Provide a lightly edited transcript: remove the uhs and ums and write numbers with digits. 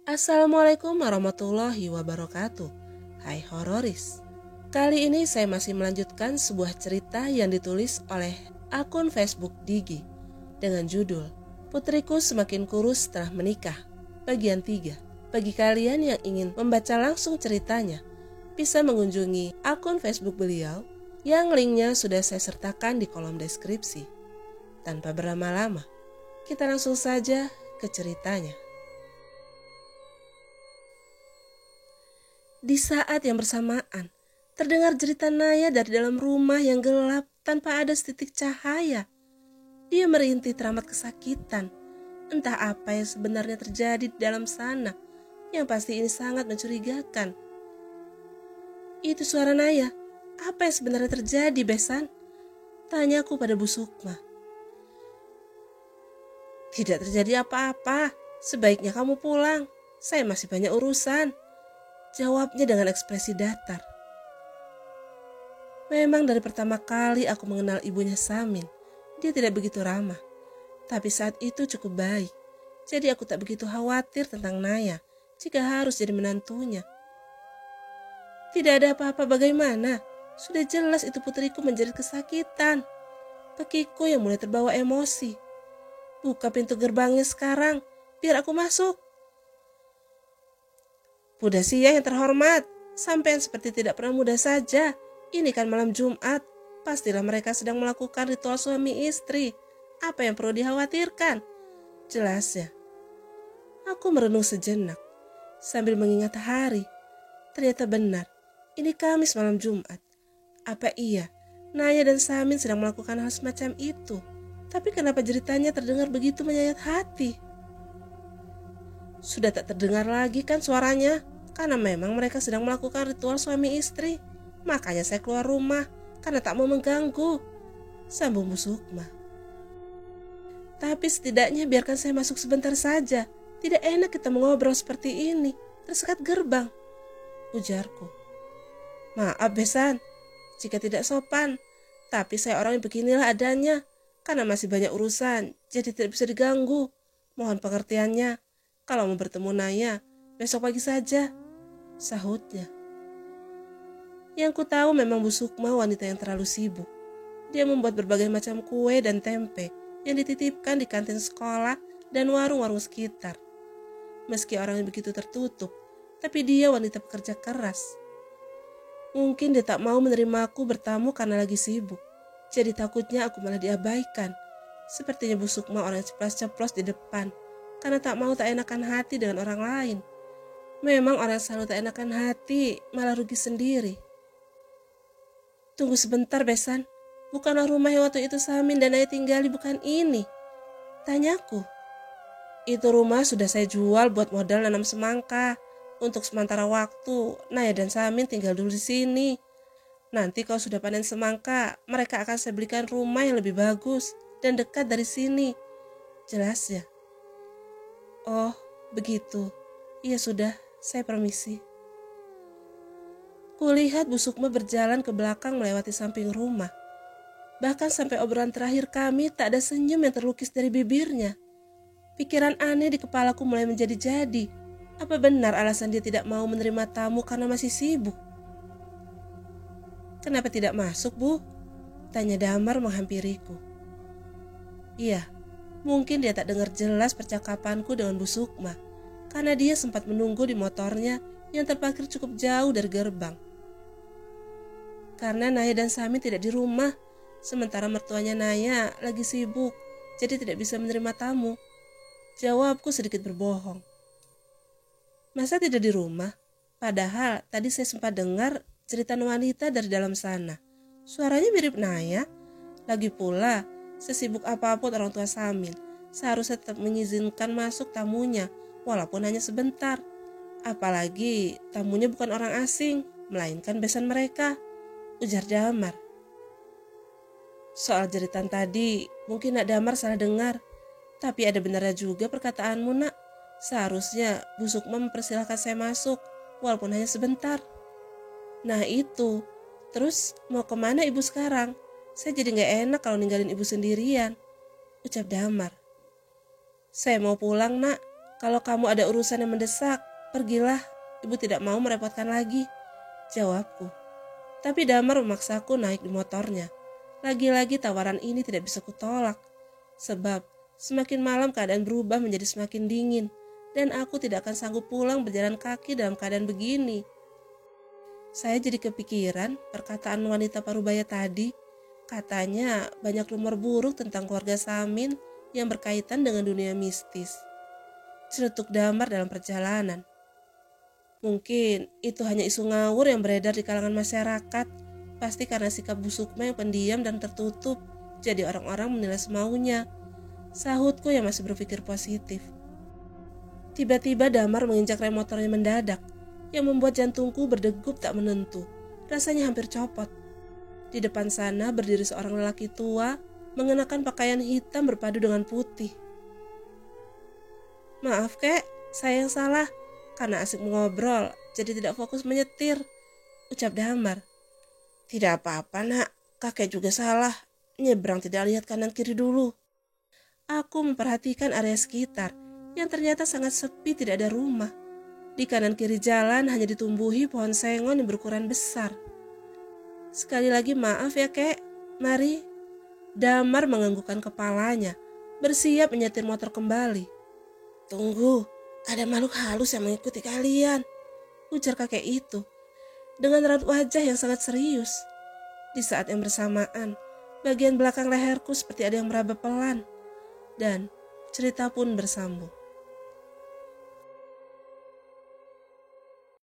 Assalamualaikum warahmatullahi wabarakatuh. Hai hororis. Kali ini saya masih melanjutkan sebuah cerita yang ditulis oleh akun Facebook Digi dengan judul Putriku Semakin Kurus Setelah Menikah, bagian 3. Bagi kalian yang ingin membaca langsung ceritanya, bisa mengunjungi akun Facebook beliau yang linknya sudah saya sertakan di kolom deskripsi. Tanpa berlama-lama, kita langsung saja ke ceritanya. Di saat yang bersamaan, terdengar jeritan Naya dari dalam rumah yang gelap tanpa ada setitik cahaya. Dia merintih teramat kesakitan. Entah apa yang sebenarnya terjadi di dalam sana, yang pasti ini sangat mencurigakan. Itu suara Naya. Apa yang sebenarnya terjadi, Besan? Tanyaku pada Bu Sukma. Tidak terjadi apa-apa. Sebaiknya kamu pulang. Saya masih banyak urusan. Jawabnya dengan ekspresi datar. Memang dari pertama kali aku mengenal ibunya Samin, dia tidak begitu ramah. Tapi saat itu cukup baik. Jadi aku tak begitu khawatir tentang Naya jika harus jadi menantunya. Tidak ada apa-apa bagaimana. Sudah jelas itu putriku menjerit kesakitan. Pekiku yang mulai terbawa emosi. Buka pintu gerbangnya sekarang, biar aku masuk. Bunda Sia yang terhormat, sampean seperti tidak pernah muda saja. Ini kan malam Jumat, pastilah mereka sedang melakukan ritual suami istri. Apa yang perlu dikhawatirkan? Jelasnya. Aku merenung sejenak, sambil mengingat hari. Ternyata benar, ini Kamis malam Jumat. Apa iya, Naya dan Samin sedang melakukan hal semacam itu? Tapi kenapa ceritanya terdengar begitu menyayat hati? Sudah tak terdengar lagi kan suaranya? Karena memang mereka sedang melakukan ritual suami istri. Makanya saya keluar rumah, karena tak mau mengganggu. Sambung Bu Sukma. Tapi setidaknya biarkan saya masuk sebentar saja. Tidak enak kita mengobrol seperti ini, tersekat gerbang. Ujarku. Maaf Besan, jika tidak sopan. Tapi saya orang yang beginilah adanya. Karena masih banyak urusan, jadi tidak bisa diganggu. Mohon pengertiannya. Kalau mau bertemu Naya, besok pagi saja, sahutnya. Yang ku tahu memang Bu Sukma wanita yang terlalu sibuk. Dia membuat berbagai macam kue dan tempe yang dititipkan di kantin sekolah dan warung-warung sekitar. Meski orangnya begitu tertutup, tapi dia wanita pekerja keras. Mungkin dia tak mau menerima aku bertamu karena lagi sibuk. Jadi takutnya aku malah diabaikan. Sepertinya Bu Sukma orang ceplas-ceplos di depan. Karena tak mau tak enakan hati dengan orang lain. Memang orang selalu tak enakan hati, malah rugi sendiri. Tunggu sebentar Besan, bukanlah rumah yang waktu itu Samin dan Naya tinggali bukan ini? Tanyaku. Itu rumah sudah saya jual buat modal nanam semangka. Untuk sementara waktu, Naya dan Samin tinggal dulu di sini. Nanti kalau sudah panen semangka, mereka akan saya belikan rumah yang lebih bagus dan dekat dari sini. Jelasnya. Oh, begitu. Iya sudah, saya permisi. Kulihat Bu Sukma berjalan ke belakang melewati samping rumah. Bahkan sampai obrolan terakhir kami tak ada senyum yang terlukis dari bibirnya. Pikiran aneh di kepalaku mulai menjadi-jadi. Apa benar alasan dia tidak mau menerima tamu karena masih sibuk? Kenapa tidak masuk, Bu? Tanya Damar menghampiriku. Iya, mungkin dia tak dengar jelas percakapanku dengan Bu Sukma. Karena dia sempat menunggu di motornya yang terparkir cukup jauh dari gerbang. Karena Naya dan Samin tidak di rumah, sementara mertuanya Naya lagi sibuk, jadi tidak bisa menerima tamu. Jawabku sedikit berbohong. Masa tidak di rumah? Padahal tadi saya sempat dengar cerita wanita dari dalam sana. Suaranya mirip Naya. Lagi pula, sesibuk apapun orang tua Samin, seharusnya tetap mengizinkan masuk tamunya, walaupun hanya sebentar. Apalagi tamunya bukan orang asing, melainkan besan mereka, ujar Damar. Soal jeritan tadi, mungkin Nak Damar salah dengar. Tapi ada benarnya juga perkataanmu, Nak. Seharusnya Bu Sukma mempersilahkan saya masuk, walaupun hanya sebentar. Nah itu, terus mau kemana ibu sekarang? Saya jadi gak enak kalau ninggalin ibu sendirian, ucap Damar. Saya mau pulang, Nak. Kalau kamu ada urusan yang mendesak, pergilah. Ibu tidak mau merepotkan lagi, jawabku. Tapi Damar memaksaku naik di motornya. Lagi-lagi tawaran ini tidak bisa kutolak. Sebab semakin malam keadaan berubah menjadi semakin dingin. Dan aku tidak akan sanggup pulang berjalan kaki dalam keadaan begini. Saya jadi kepikiran perkataan wanita parubaya tadi. Katanya banyak rumor buruk tentang keluarga Samin yang berkaitan dengan dunia mistis. Celetuk Damar dalam perjalanan. Mungkin itu hanya isu ngawur yang beredar di kalangan masyarakat. Pasti karena sikap Bu Sukma yang pendiam dan tertutup. Jadi orang-orang menilai semaunya. Sahutku yang masih berpikir positif. Tiba-tiba Damar menginjak rem motornya mendadak, yang membuat jantungku berdegup tak menentu. Rasanya hampir copot. Di depan sana berdiri seorang lelaki tua, mengenakan pakaian hitam berpadu dengan putih. Maaf kek, saya yang salah. Karena asik mengobrol, jadi tidak fokus menyetir, ucap Damar. Tidak apa-apa nak, kakek juga salah. Nyebrang tidak lihat kanan kiri dulu. Aku memperhatikan area sekitar, yang ternyata sangat sepi, tidak ada rumah. Di kanan kiri jalan hanya ditumbuhi pohon sengon yang berukuran besar. Sekali lagi maaf ya kek, mari. Damar menganggukkan kepalanya, bersiap menyetir motor kembali. Tunggu, ada makhluk halus yang mengikuti kalian, ujar kakek itu, dengan raut wajah yang sangat serius. Di saat yang bersamaan, bagian belakang leherku seperti ada yang meraba pelan, dan cerita pun bersambung.